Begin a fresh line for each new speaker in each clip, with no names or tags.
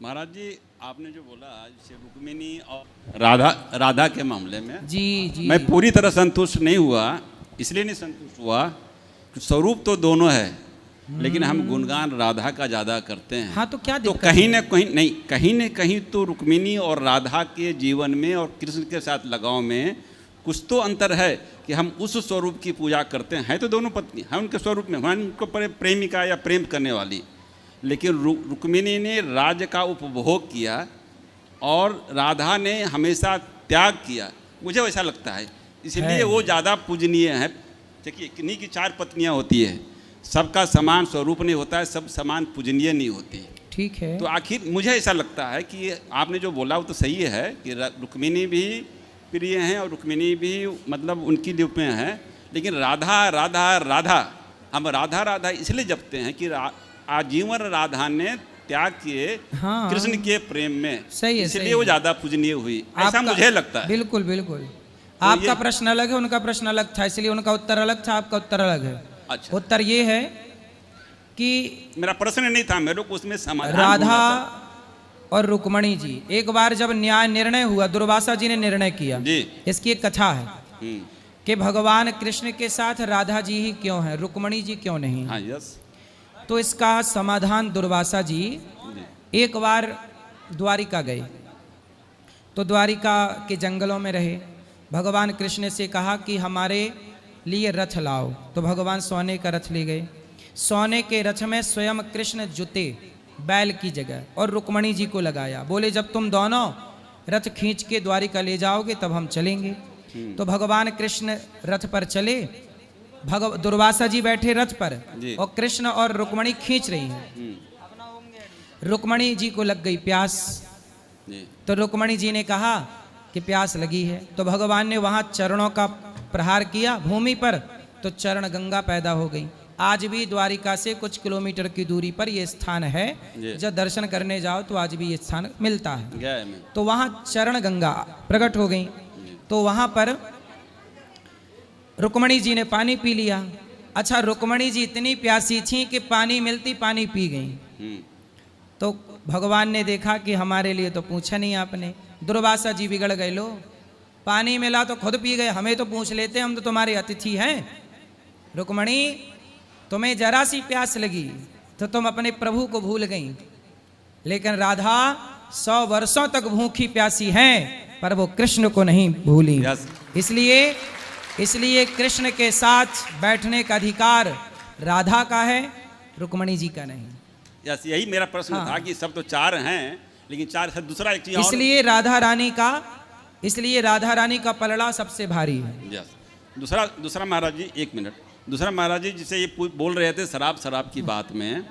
महाराज जी, आपने जो बोला जैसे रुक्मिणी और राधा के मामले में जी मैं पूरी तरह संतुष्ट नहीं हुआ। इसलिए नहीं संतुष्ट हुआ कि स्वरूप तो दोनों है, लेकिन हम गुणगान राधा का ज़्यादा करते हैं।
हाँ, तो क्या
तो कहीं न कहीं तो रुक्मिणी और राधा के जीवन में और कृष्ण के साथ लगाव में कुछ तो अंतर है कि हम उस स्वरूप की पूजा करते हैं। तो दोनों पत्नी हैं उनके स्वरूप में, उनको प्रेमिका या प्रेम करने वाली, लेकिन रुक्मिणी ने राज्य का उपभोग किया और राधा ने हमेशा त्याग किया। मुझे वैसा लगता है, इसलिए वो ज़्यादा पूजनीय है। देखिए, किन्हीं की 4 पत्नियां होती है, सबका समान स्वरूप नहीं होता है, सब समान पूजनीय नहीं होती।
ठीक है।
तो आखिर मुझे ऐसा लगता है कि आपने जो बोला वो तो सही है कि रुक्मिणी भी प्रिय हैं और रुक्मिणी भी मतलब उनकी लिप में है, लेकिन राधा राधा राधा हम राधा राधा इसलिए जपते हैं कि आजीवन राधा ने त्याग किए कृष्ण के प्रेम में।
सही है,
इसलिए वो ज्यादा पूजनीय हुई, ऐसा मुझे लगता है।
बिल्कुल बिल्कुल। तो आपका प्रश्न अलग है, उनका प्रश्न अलग था, इसलिए उनका उत्तर अलग था, आपका उत्तर अलग है।
अच्छा,
उत्तर ये है कि
मेरा प्रश्न नहीं था, मेरे को उसमें समाधान
राधा और रुक्मिणी जी एक बार जब न्याय निर्णय हुआ, दुर्वासा जी ने निर्णय किया जी। इसकी एक कथा है कि भगवान कृष्ण के साथ राधा जी ही क्यों है, रुक्मिणी जी क्यों नहीं।
हाँ, यस।
तो इसका समाधान दुर्वासा जी एक बार द्वारिका गए, तो द्वारिका के जंगलों में रहे। भगवान कृष्ण से कहा कि हमारे लिए रथ लाओ, तो भगवान सोने का रथ ले गए। सोने के रथ में स्वयं कृष्ण जुते बैल की जगह और रुक्मिणी जी को लगाया। बोले जब तुम दोनों रथ खींच के द्वारिका ले जाओगे तब हम चलेंगे। तो भगवान कृष्ण रथ पर चले, दुर्वासा जी बैठे रथ पर और कृष्ण और रुक्मिणी खींच रही हैं। रुक्मिणी जी को लग गई प्यास, तो रुक्मिणी जी ने कहा कि प्यास लगी है, तो भगवान ने वहां चरणों का प्रहार किया भूमि पर, तो चरण गंगा पैदा हो गई। आज भी द्वारिका से कुछ किलोमीटर की दूरी पर यह स्थान है, जब दर्शन करने जाओ तो आज भी ये स्थान मिलता है। तो वहां चरण गंगा प्रकट हो गई, तो वहां पर रुक्मिणी जी ने पानी पी लिया। अच्छा, रुक्मिणी जी इतनी प्यासी थी कि पानी मिलती पानी पी गई। तो भगवान ने देखा कि हमारे लिए तो पूछा नहीं आपने। दुर्वासा जी बिगड़ गए, लो पानी मिला तो खुद पी गए, हमें तो पूछ लेते, हम तो तुम्हारे अतिथि हैं। रुक्मिणी, तुम्हें जरा सी प्यास लगी तो तुम अपने प्रभु को भूल गई, लेकिन राधा 100 वर्षों तक भूखी प्यासी हैं, पर वो कृष्ण को नहीं भूली। इसलिए कृष्ण के साथ बैठने का अधिकार राधा का है, रुक्मिणी जी का नहीं।
यस, यही मेरा प्रश्न था कि सब तो 4 हैं, लेकिन 4 से दूसरा एक चीज,
इसलिए राधा रानी का पलड़ा सबसे भारी है।
यस। दूसरा महाराज जी, 1 मिनट। दूसरा महाराज जी, जिसे ये बोल रहे थे शराब की बात में,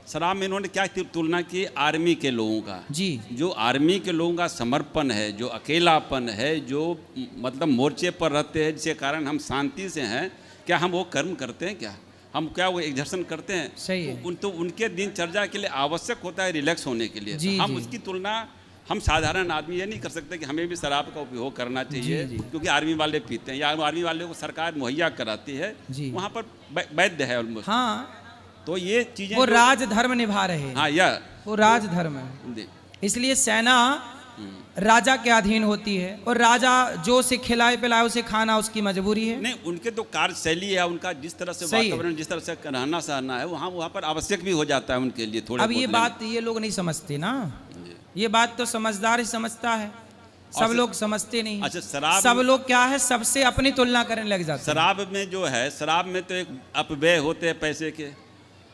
शराब में इन्होंने क्या तुलना की, आर्मी के लोगों का जी। जो आर्मी के लोगों का समर्पण है, जो अकेलापन है, जो मतलब मोर्चे पर रहते हैं, जिसके कारण हम शांति से हैं, क्या हम वो कर्म करते हैं? क्या हम वो एक्सर्शन करते हैं?
सही है।
तो उनके दिनचर्या के लिए आवश्यक होता है रिलैक्स होने के लिए। तो हम उसकी तुलना हम साधारण आदमी ये नहीं कर सकते कि हमें भी शराब का उपयोग करना चाहिए क्योंकि आर्मी वाले पीते हैं या आर्मी वाले को सरकार मुहैया कराती है, वहाँ पर वैध है ऑलमोस्ट। हाँ, तो ये चीजें
वो राजधर्म निभा रहे हैं।
हाँ,
वो राजधर्म है, इसलिए सेना राजा के अधीन होती है और राजा जो से खिलाए पिलाए उसे खाना उसकी मजबूरी है।
नहीं, उनके तो कार्यशैली है, उनका जिस तरह से वातावरण, जिस तरह से रहना सहना है, वहाँ पर आवश्यक भी हो जाता है उनके लिए थोड़ा।
अब ये बात ये लोग नहीं समझते ना, ये बात तो समझदार ही समझता है, सब लोग समझते नहीं।
अच्छा, शराब
सब लोग क्या है, सबसे अपनी तुलना करने लग जाते हैं।
शराब में जो है, शराब में तो एक अपव्यय होते हैं पैसे के,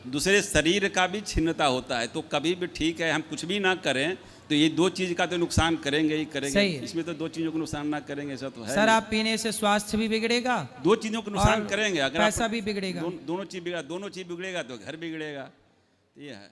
दूसरे शरीर का भी छिन्नता होता है। तो कभी भी ठीक है, हम कुछ भी ना करें तो ये 2 चीज का तो नुकसान करेंगे ही करेंगे। इसमें तो 2 चीज़ों को नुकसान ना करेंगे ऐसा तो है।
शराब पीने से स्वास्थ्य भी बिगड़ेगा,
2 चीज़ों को नुकसान करेंगे, अगर
पैसा भी बिगड़ेगा,
दोनों चीज बिगड़ेगा तो घर बिगड़ेगा। ये है।